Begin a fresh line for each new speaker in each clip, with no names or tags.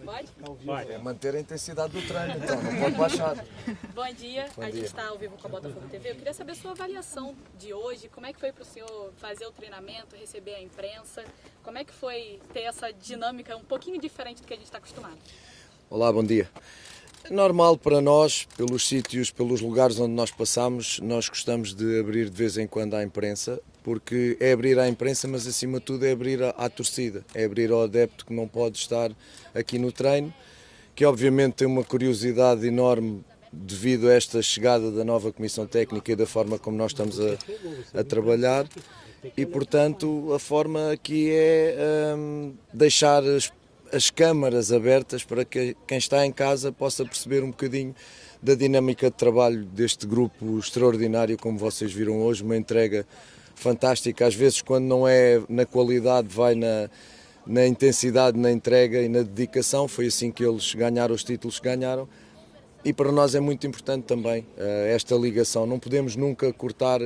Pode?
É manter a intensidade do treino, então não pode baixar.
Bom dia,
Bom
a
dia.
gente está ao vivo com a Botafogo TV. Eu queria saber a sua avaliação de hoje. Como é que foi para o senhor fazer o treinamento, receber a imprensa? Como é que foi ter essa dinâmica um pouquinho diferente do que a gente está acostumado?
Olá, bom dia. É normal para nós, pelos sítios, pelos lugares onde nós passamos, nós gostamos de abrir de vez em quando à imprensa, porque é abrir à imprensa, mas acima de tudo é abrir à torcida, é abrir ao adepto que não pode estar aqui no treino, que obviamente tem uma curiosidade enorme devido a esta chegada da nova Comissão Técnica e da forma como nós estamos a trabalhar, e portanto a forma aqui é deixar as câmaras abertas para que quem está em casa possa perceber um bocadinho da dinâmica de trabalho deste grupo extraordinário, como vocês viram hoje, uma entrega fantástica. Às vezes, quando não é na qualidade, vai na intensidade, na entrega e na dedicação. Foi assim que eles ganharam os títulos que ganharam. E para nós é muito importante também esta ligação. Não podemos nunca cortar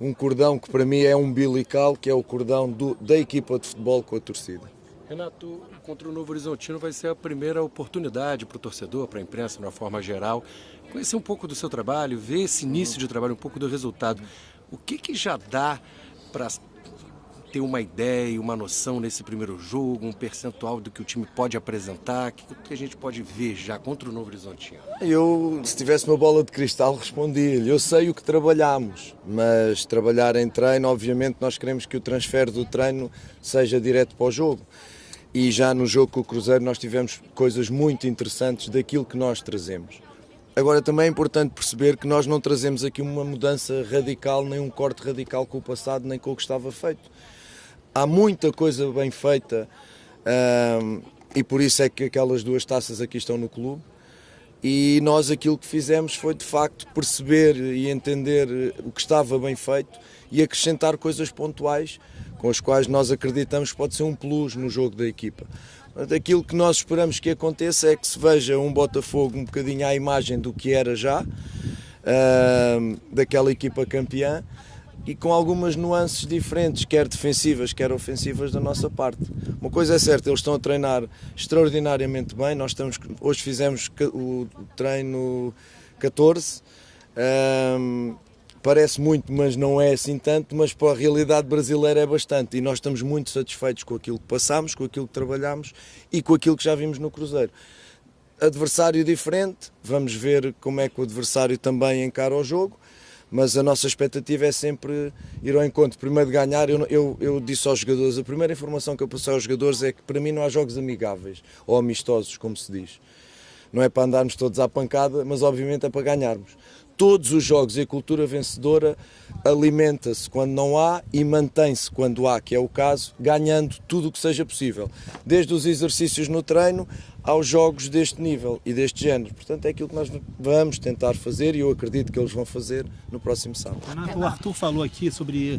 um cordão que para mim é umbilical, que é o cordão da equipa de futebol com a torcida.
Renato, contra o Novo Horizontino vai ser a primeira oportunidade para o torcedor, para a imprensa de uma forma geral, conhecer um pouco do seu trabalho, ver esse início de trabalho, um pouco do resultado. O que já dá para ter uma ideia, uma noção nesse primeiro jogo, um percentual do que o time pode apresentar? O que a gente pode ver já contra o Novo Horizontino?
Eu, se tivesse uma bola de cristal, respondia-lhe. Eu sei o que trabalhamos, mas trabalhar em treino, obviamente nós queremos que o transfer do treino seja direto para o jogo. E já no jogo com o Cruzeiro nós tivemos coisas muito interessantes daquilo que nós trazemos. Agora também é importante perceber que nós não trazemos aqui uma mudança radical, nem um corte radical com o passado, nem com o que estava feito. Há muita coisa bem feita e por isso é que aquelas duas taças aqui estão no clube. E nós aquilo que fizemos foi de facto perceber e entender o que estava bem feito e acrescentar coisas pontuais com as quais nós acreditamos que pode ser um plus no jogo da equipa. Aquilo que nós esperamos que aconteça é que se veja um Botafogo um bocadinho à imagem do que era já, daquela equipa campeã, e com algumas nuances diferentes, quer defensivas, quer ofensivas da nossa parte. Uma coisa é certa, eles estão a treinar extraordinariamente bem. Hoje fizemos o treino 14, parece muito, mas não é assim tanto, mas para a realidade brasileira é bastante, e nós estamos muito satisfeitos com aquilo que passámos, com aquilo que trabalhámos e com aquilo que já vimos no Cruzeiro. Adversário diferente, vamos ver como é que o adversário também encara o jogo, mas a nossa expectativa é sempre ir ao encontro, primeiro de ganhar. Eu disse aos jogadores, a primeira informação que eu passei aos jogadores é que para mim não há jogos amigáveis ou amistosos, como se diz. Não é para andarmos todos à pancada, mas obviamente é para ganharmos. Todos os jogos e a cultura vencedora alimenta-se quando não há e mantém-se quando há, que é o caso, ganhando tudo o que seja possível. Desde os exercícios no treino aos jogos deste nível e deste género. Portanto, é aquilo que nós vamos tentar fazer e eu acredito que eles vão fazer no próximo sábado.
Renato, o Arthur falou aqui sobre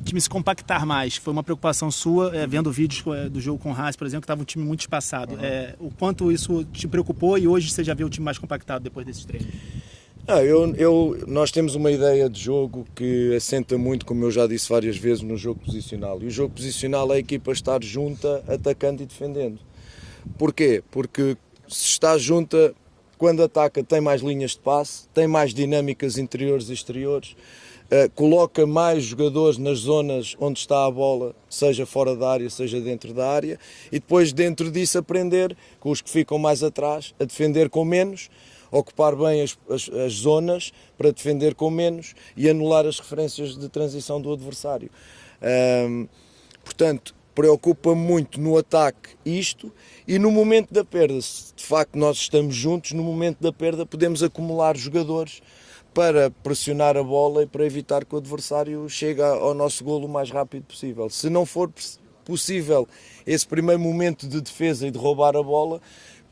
o time se compactar mais. Foi uma preocupação sua, vendo vídeos do jogo com o Racing, por exemplo, que estava um time muito espaçado. O quanto isso te preocupou e hoje você já vê o time mais compactado depois desses treinos?
Nós temos uma ideia de jogo que assenta muito, como eu já disse várias vezes, no jogo posicional. E o jogo posicional é a equipa estar junta, atacando e defendendo. Porquê? Porque se está junta, quando ataca tem mais linhas de passe, tem mais dinâmicas interiores e exteriores, coloca mais jogadores nas zonas onde está a bola, seja fora da área, seja dentro da área, e depois dentro disso aprender com os que ficam mais atrás, a defender com menos, ocupar bem as zonas para defender com menos e anular as referências de transição do adversário. Portanto, preocupa-me muito no ataque isto, e no momento da perda, se de facto nós estamos juntos, no momento da perda podemos acumular jogadores para pressionar a bola e para evitar que o adversário chegue ao nosso golo o mais rápido possível. Se não for possível esse primeiro momento de defesa e de roubar a bola,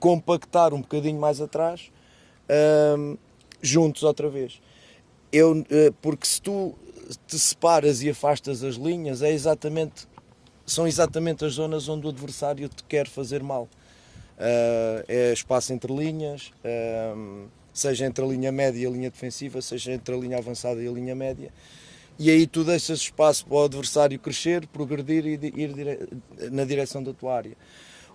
compactar um bocadinho mais atrás, juntos outra vez. Porque se tu te separas e afastas as linhas, são exatamente as zonas onde o adversário te quer fazer mal. É espaço entre linhas, seja entre a linha média e a linha defensiva, seja entre a linha avançada e a linha média. E aí tu deixas espaço para o adversário crescer, progredir e ir na direção da tua área.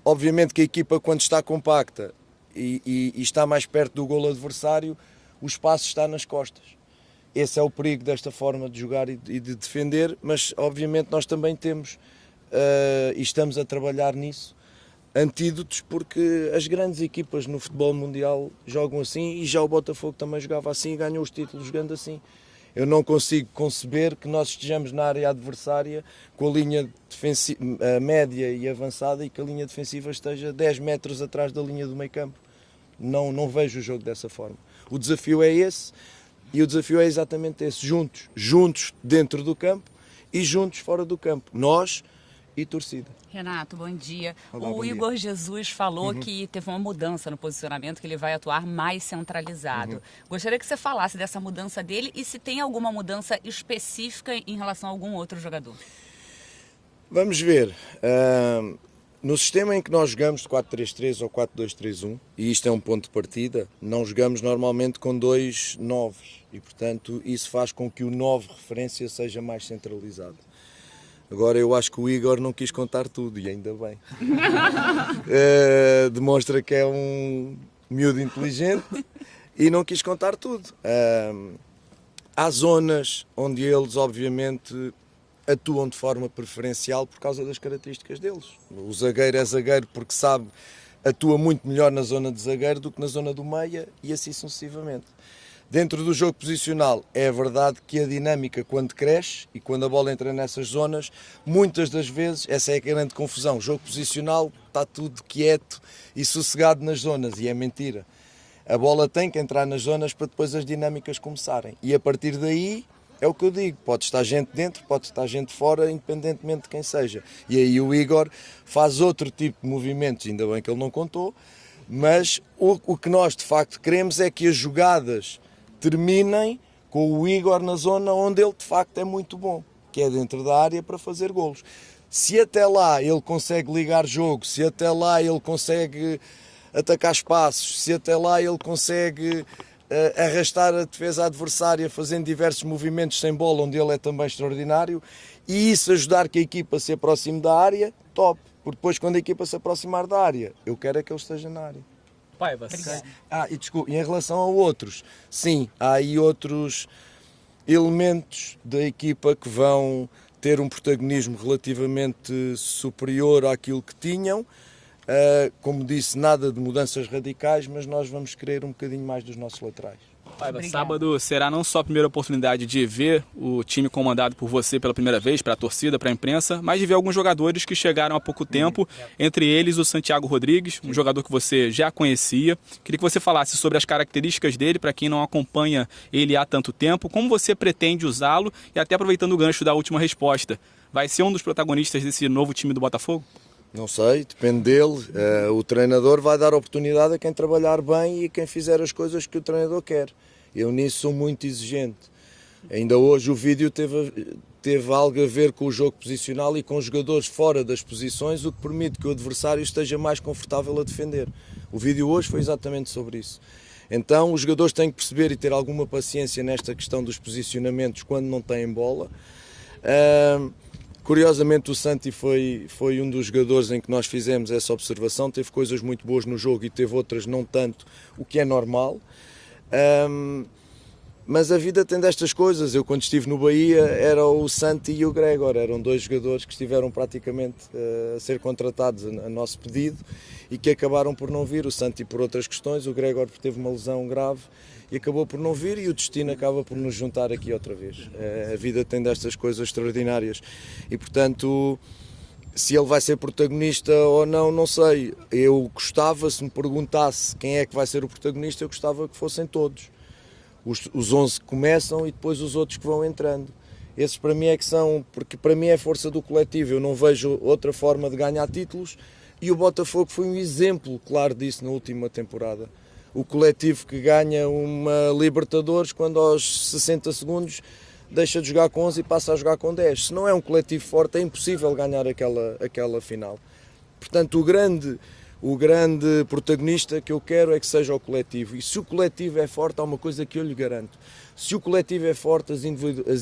Obviamente que a equipa, quando está compacta e está mais perto do golo adversário, o espaço está nas costas. Esse é o perigo desta forma de jogar e de defender, mas obviamente nós também temos, e estamos a trabalhar nisso, antídotos, porque as grandes equipas no futebol mundial jogam assim, e já o Botafogo também jogava assim e ganhou os títulos jogando assim. Eu não consigo conceber que nós estejamos na área adversária com a linha média e avançada e que a linha defensiva esteja 10 metros atrás da linha do meio campo. Não vejo o jogo dessa forma. O desafio é esse, e o desafio é exatamente esse, juntos dentro do campo e juntos fora do campo, nós e torcida.
Renato, bom dia.
Olá,
o
bom
Igor
dia.
Jesus falou que teve uma mudança no posicionamento, que ele vai atuar mais centralizado. Gostaria que você falasse dessa mudança dele e se tem alguma mudança específica em relação a algum outro jogador.
Vamos ver. No sistema em que nós jogamos de 4-3-3 ou 4-2-3-1, e isto é um ponto de partida, não jogamos normalmente com 2 9s e, portanto, isso faz com que o 9 referência seja mais centralizado. Agora eu acho que o Igor não quis contar tudo, e ainda bem. Demonstra que é um miúdo inteligente e não quis contar tudo. Há zonas onde eles, obviamente, atuam de forma preferencial por causa das características deles. O zagueiro é zagueiro porque sabe, atua muito melhor na zona de zagueiro do que na zona do meia, e assim sucessivamente. Dentro do jogo posicional, é verdade que a dinâmica, quando cresce e quando a bola entra nessas zonas, muitas das vezes, essa é a grande confusão. O jogo posicional está tudo quieto e sossegado nas zonas, e é mentira. A bola tem que entrar nas zonas para depois as dinâmicas começarem. E a partir daí, é o que eu digo, pode estar gente dentro, pode estar gente fora, independentemente de quem seja. E aí o Igor faz outro tipo de movimentos, ainda bem que ele não contou, mas o que nós de facto queremos é que as jogadas terminem com o Igor na zona onde ele de facto é muito bom, que é dentro da área para fazer golos. Se até lá ele consegue ligar jogo, se até lá ele consegue atacar espaços, se até lá ele consegue arrastar a defesa adversária fazendo diversos movimentos sem bola, onde ele é também extraordinário, e isso ajudar que a equipa se aproxime da área, top. Porque depois, quando a equipa se aproximar da área, eu quero é que ele esteja na área.
Pai, você...
E desculpa, em relação a outros, sim, há aí outros elementos da equipa que vão ter um protagonismo relativamente superior àquilo que tinham. Como disse, nada de mudanças radicais, mas nós vamos querer um bocadinho mais dos nossos laterais.
Paiva, sábado será não só a primeira oportunidade de ver o time comandado por você pela primeira vez, para a torcida, para a imprensa, mas de ver alguns jogadores que chegaram há pouco tempo, entre eles o Santiago Rodrigues, um jogador que você já conhecia. Queria que você falasse sobre as características dele, para quem não acompanha ele há tanto tempo, como você pretende usá-lo, e até aproveitando o gancho da última resposta, vai ser um dos protagonistas desse novo time do Botafogo?
Não sei, depende dele. O treinador vai dar oportunidade a quem trabalhar bem e quem fizer as coisas que o treinador quer. Eu nisso sou muito exigente. Ainda hoje o vídeo teve algo a ver com o jogo posicional e com os jogadores fora das posições, o que permite que o adversário esteja mais confortável a defender. O vídeo hoje foi exatamente sobre isso. Então os jogadores têm que perceber e ter alguma paciência nesta questão dos posicionamentos quando não têm bola. Curiosamente o Santi foi um dos jogadores em que nós fizemos essa observação, teve coisas muito boas no jogo e teve outras não tanto, o que é normal. Mas a vida tem destas coisas. Eu quando estive no Bahia era o Santi e o Gregor, eram dois jogadores que estiveram praticamente a ser contratados a nosso pedido e que acabaram por não vir, o Santi por outras questões, o Gregor porque teve uma lesão grave e acabou por não vir, e o destino acaba por nos juntar aqui outra vez. A vida tem destas coisas extraordinárias e, portanto, se ele vai ser protagonista ou não, não sei. Eu gostava, se me perguntasse quem é que vai ser o protagonista, eu gostava que fossem todos. Os 11 que começam e depois os outros que vão entrando. Esses para mim é que são, porque para mim é a força do coletivo. Eu não vejo outra forma de ganhar títulos e o Botafogo foi um exemplo claro disso na última temporada. O coletivo que ganha uma Libertadores quando aos 60 segundos deixa de jogar com 11 e passa a jogar com 10. Se não é um coletivo forte, é impossível ganhar aquela final. Portanto, o grande protagonista que eu quero é que seja o coletivo. E se o coletivo é forte, há uma coisa que eu lhe garanto. Se o coletivo é forte, as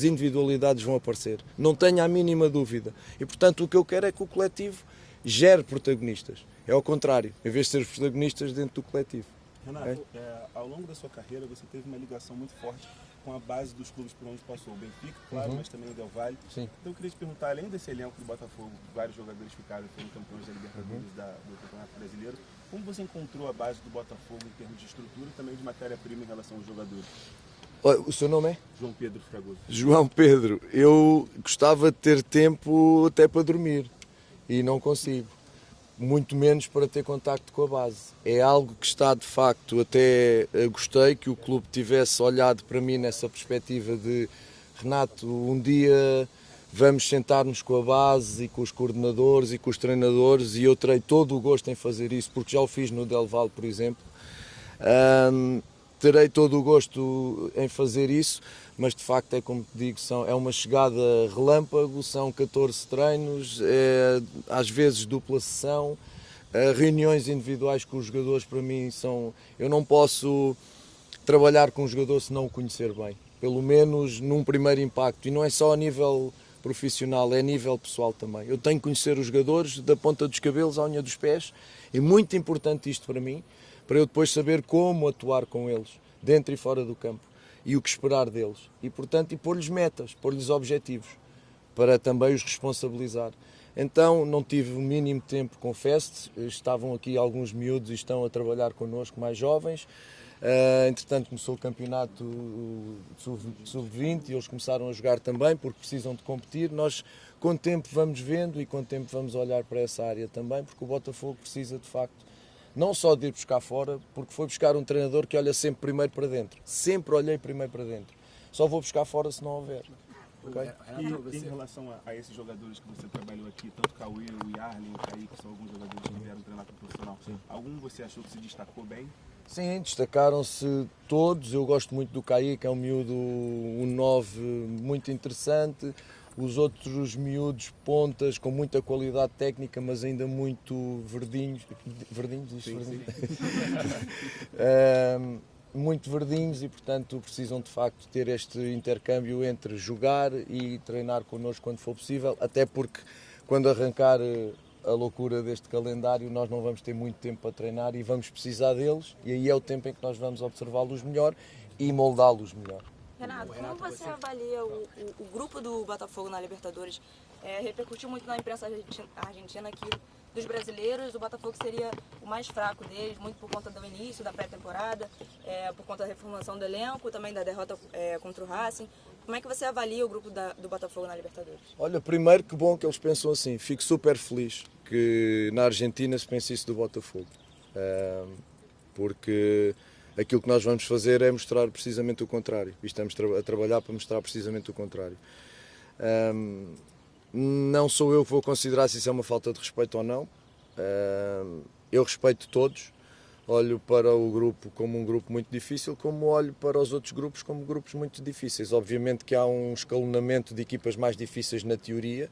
individualidades vão aparecer. Não tenha a mínima dúvida. E, portanto, o que eu quero é que o coletivo gere protagonistas. É ao contrário, em vez de ser os protagonistas dentro do coletivo.
Renato, ao longo da sua carreira você teve uma ligação muito forte com a base dos clubes por onde passou, o Benfica, claro, mas também o Del Valle.
Sim.
Então eu queria te perguntar, além desse elenco do Botafogo, vários jogadores ficaram, foram campeões da Libertadores do Campeonato Brasileiro, como você encontrou a base do Botafogo em termos de estrutura e também de matéria-prima em relação aos jogadores?
O seu nome é?
João Pedro Fragoso.
João Pedro. Eu gostava de ter tempo até para dormir e não consigo. Muito menos para ter contacto com a base. É algo que está de facto, até gostei que o clube tivesse olhado para mim nessa perspectiva de Renato, um dia vamos sentar-nos com a base e com os coordenadores e com os treinadores e eu terei todo o gosto em fazer isso, porque já o fiz no Del Valle, por exemplo. Terei todo o gosto em fazer isso, mas de facto é como te digo, é uma chegada relâmpago, são 14 treinos, às vezes dupla sessão, reuniões individuais com os jogadores para mim são... Eu não posso trabalhar com um jogador se não o conhecer bem, pelo menos num primeiro impacto, e não é só a nível profissional, é a nível pessoal também. Eu tenho que conhecer os jogadores da ponta dos cabelos à unha dos pés, e muito importante isto para mim, para eu depois saber como atuar com eles, dentro e fora do campo, e o que esperar deles. E, portanto, pôr-lhes metas, pôr-lhes objetivos, para também os responsabilizar. Então, não tive o mínimo tempo, confesso, estavam aqui alguns miúdos e estão a trabalhar connosco, mais jovens. Entretanto, começou o campeonato sub-20 e eles começaram a jogar também, porque precisam de competir. Nós, com o tempo, vamos vendo e com o tempo vamos olhar para essa área também, porque o Botafogo precisa, de facto, não só de ir buscar fora, porque foi buscar um treinador que olha sempre primeiro para dentro. Sempre olhei primeiro para dentro. Só vou buscar fora se não houver. Okay?
E em relação a esses jogadores que você trabalhou aqui, tanto o Cauê, o Yarley, o Kaique, que são alguns jogadores que vieram treinar com o profissional, algum você achou que se destacou bem?
Sim, destacaram-se todos. Eu gosto muito do Kaique, é um miúdo, um 9 muito interessante. Os outros miúdos pontas com muita qualidade técnica, mas ainda muito verdinhos. Verdinhos? Isto verdinho? Muito verdinhos e, portanto, precisam de facto ter este intercâmbio entre jogar e treinar connosco quando for possível, até porque quando arrancar a loucura deste calendário nós não vamos ter muito tempo para treinar e vamos precisar deles, e aí é o tempo em que nós vamos observá-los melhor e moldá-los melhor.
Renato, como você avalia o grupo do Botafogo na Libertadores? Repercutiu muito na imprensa argentina que dos brasileiros o Botafogo seria o mais fraco deles, muito por conta do início da pré-temporada, por conta da reformulação do elenco, também da derrota contra o Racing. Como é que você avalia o grupo do Botafogo na Libertadores?
Olha, primeiro que bom que eles pensam assim. Fico super feliz que na Argentina se pense isso do Botafogo. Porque aquilo que nós vamos fazer é mostrar precisamente o contrário. E estamos a trabalhar para mostrar precisamente o contrário. Não sou eu que vou considerar se isso é uma falta de respeito ou não. Eu respeito todos. Olho para o grupo como um grupo muito difícil, como olho para os outros grupos como grupos muito difíceis. Obviamente que há um escalonamento de equipas mais difíceis na teoria,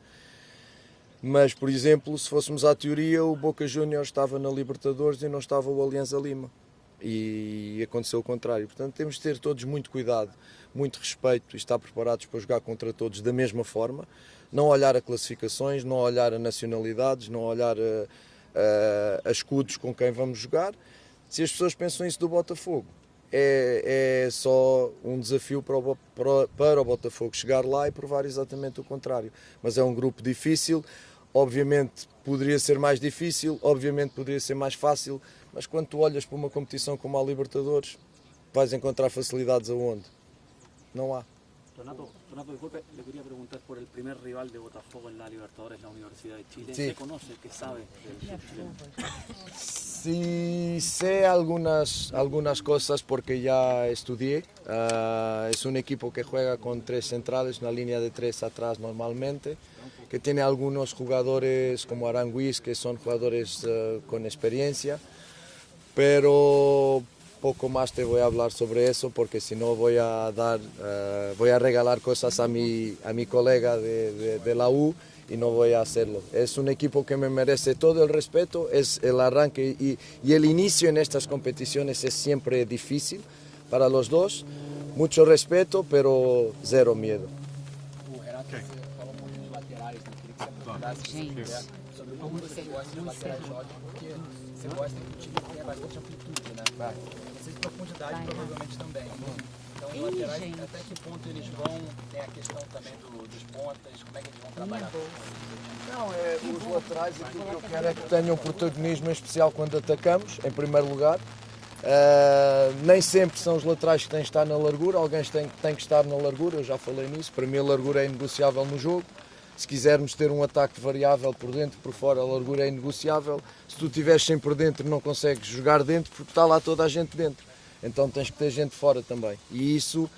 mas, por exemplo, se fôssemos à teoria, o Boca Juniors estava na Libertadores e não estava o Alianza Lima. E aconteceu o contrário. Portanto, temos de ter todos muito cuidado, muito respeito e estar preparados para jogar contra todos da mesma forma. Não olhar a classificações, não olhar a nacionalidades, não olhar a escudos com quem vamos jogar. Se as pessoas pensam isso do Botafogo, é só um desafio para o Botafogo chegar lá e provar exatamente o contrário. Mas é um grupo difícil, obviamente poderia ser mais difícil, obviamente poderia ser mais fácil, mas quando tu olhas para uma competição como a Libertadores, vais encontrar facilidades aonde? Não há.
Renato, disculpe, le quería preguntar por el primer rival de Botafogo en la Libertadores, la Universidad de Chile.
Sí.
¿Qué conoce, qué sabe del club chileno?
Sí, sé algunas cosas porque ya estudié. Es un equipo que juega con 3 centrales, una línea de 3 atrás normalmente, que tiene algunos jugadores como Aranguiz, que son jugadores con experiencia, pero poco más te voy a hablar sobre eso porque si no voy a regalar cosas a mi colega de la U y no voy a hacerlo. Es un equipo que me merece todo el respeto, es el arranque y el inicio en estas competiciones es siempre difícil para los dos. Mucho respeto, pero zero miedo.
Gente.
como você gosta de laterais jovens, porque você gosta que o time tenha bastante amplitude, né? Precisa de profundidade, provavelmente também. Então, os laterais, até que ponto eles vão, tem a questão também dos pontas, como é que eles vão trabalhar?
Não, os laterais, aquilo que eu quero é que tenham protagonismo, em especial quando atacamos, em primeiro lugar. Nem sempre são os laterais que têm que estar na largura, alguém tem que estar na largura, eu já falei nisso, para mim a largura é inegociável no jogo. Se quisermos ter um ataque variável por dentro, por fora, a largura é inegociável. Se tu estiveres sempre por dentro, não consegues jogar dentro porque está lá toda a gente dentro. Então tens que ter gente fora também. E isso,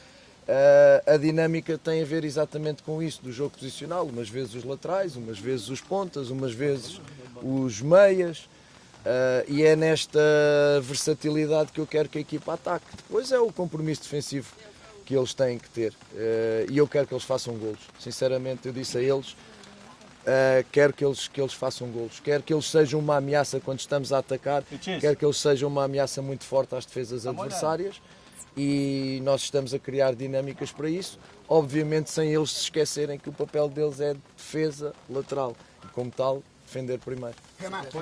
a dinâmica tem a ver exatamente com isso, do jogo posicional. Umas vezes os laterais, umas vezes os pontas, umas vezes os meias. E é nesta versatilidade que eu quero que a equipa ataque. Depois é o compromisso defensivo que eles têm que ter. E eu quero que eles façam golos. Sinceramente, eu disse a eles, quero que eles façam golos. Quero que eles sejam uma ameaça quando estamos a atacar. Quero que eles sejam uma ameaça muito forte às defesas adversárias. E nós estamos a criar dinâmicas para isso. Obviamente sem eles se esquecerem que o papel deles é de defesa lateral. E como tal, defender primeiro.
Renato.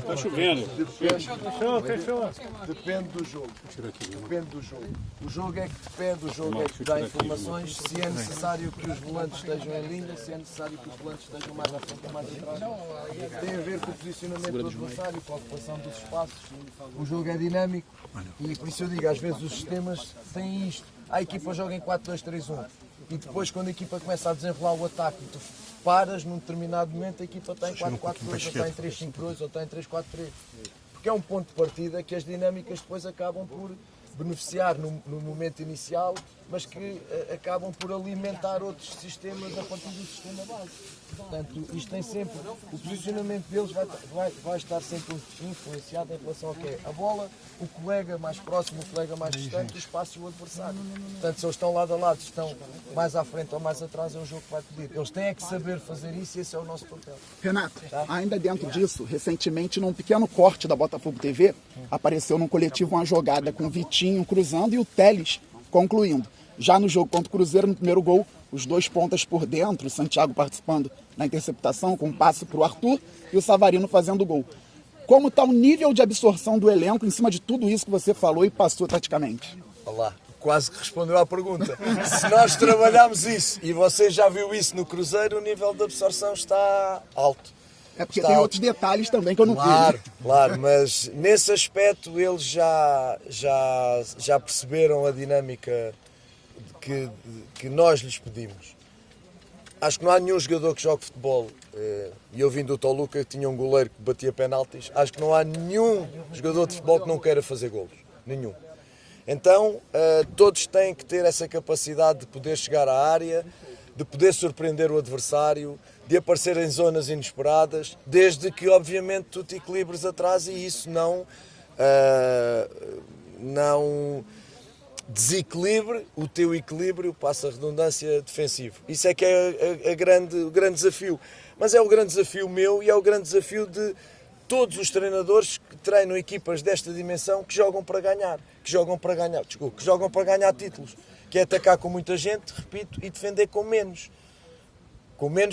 Tá chovendo.
Depende do jogo. O jogo é que depende, o jogo é que dá informações. Se é necessário que os volantes estejam em linha, se é necessário que os volantes estejam mais à frente ou mais atrás. Tem a ver com o posicionamento do adversário, com a ocupação dos espaços. O jogo é dinâmico e por isso eu digo, às vezes os sistemas têm isto. A equipa joga em 4-2-3-1 e depois quando a equipa começa a desenrolar o ataque e tu paras num determinado momento, a equipa está em 4-4-2 ou está em 3-5-2 ou está em 3-4-3, porque é um ponto de partida que as dinâmicas depois acabam por beneficiar no momento inicial, mas que acabam por alimentar outros sistemas a partir do sistema base. Portanto, isto tem sempre, o posicionamento deles vai estar sempre influenciado em relação ao que é a bola, o colega mais próximo, o colega mais distante, o espaço e o adversário. Portanto, se eles estão lado a lado, se estão mais à frente ou mais atrás, é o jogo que vai pedir. Eles têm que saber fazer isso e esse é o nosso papel.
Renato, ainda dentro disso, recentemente, num pequeno corte da Botafogo TV, apareceu num coletivo uma jogada com o Vitinho cruzando e o Telles concluindo. Já no jogo contra o Cruzeiro, no primeiro gol, os dois pontas por dentro, o Santiago participando na interceptação com um passe para o Arthur e o Savarino fazendo o gol. Como está o nível de absorção do elenco em cima de tudo isso que você falou e passou taticamente?
Olá, quase que respondeu à pergunta. Se nós trabalharmos isso e você já viu isso no Cruzeiro, o nível de absorção está alto.
É porque tem outros detalhes também que eu não vi.
Claro, mas nesse aspecto eles já perceberam a dinâmica que nós lhes pedimos. Acho que não há nenhum jogador que jogue futebol, e eu vim do Toluca, que tinha um goleiro que batia penaltis, acho que não há nenhum jogador de futebol que não queira fazer golos. Nenhum. Então, todos têm que ter essa capacidade de poder chegar à área, de poder surpreender o adversário, de aparecer em zonas inesperadas, desde que, obviamente, tu te equilibres atrás e isso não desequilibre o teu equilíbrio, passa a redundância, defensivo. Isso é que é o grande desafio. Mas é o grande desafio meu e é o grande desafio de todos os treinadores que treinam equipas desta dimensão que jogam para ganhar, que jogam para ganhar títulos, que é atacar com muita gente, repito, e defender com menos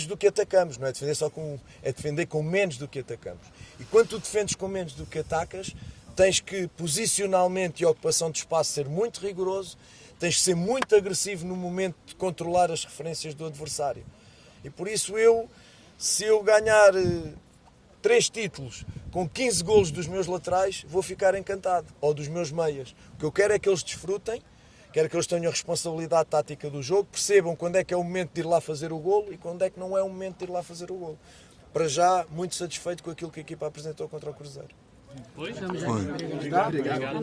do que atacamos, não é defender só com um, é defender com menos do que atacamos. E quando tu defendes com menos do que atacas, tens que posicionalmente e ocupação de espaço ser muito rigoroso, tens que ser muito agressivo no momento de controlar as referências do adversário. E por isso se eu ganhar 3 títulos com 15 golos dos meus laterais, vou ficar encantado, ou dos meus meias. O que eu quero é que eles desfrutem, quero que eles tenham a responsabilidade tática do jogo, percebam quando é que é o momento de ir lá fazer o golo e quando é que não é o momento de ir lá fazer o golo. Para já, muito satisfeito com aquilo que a equipa apresentou contra o Cruzeiro.
Obrigado.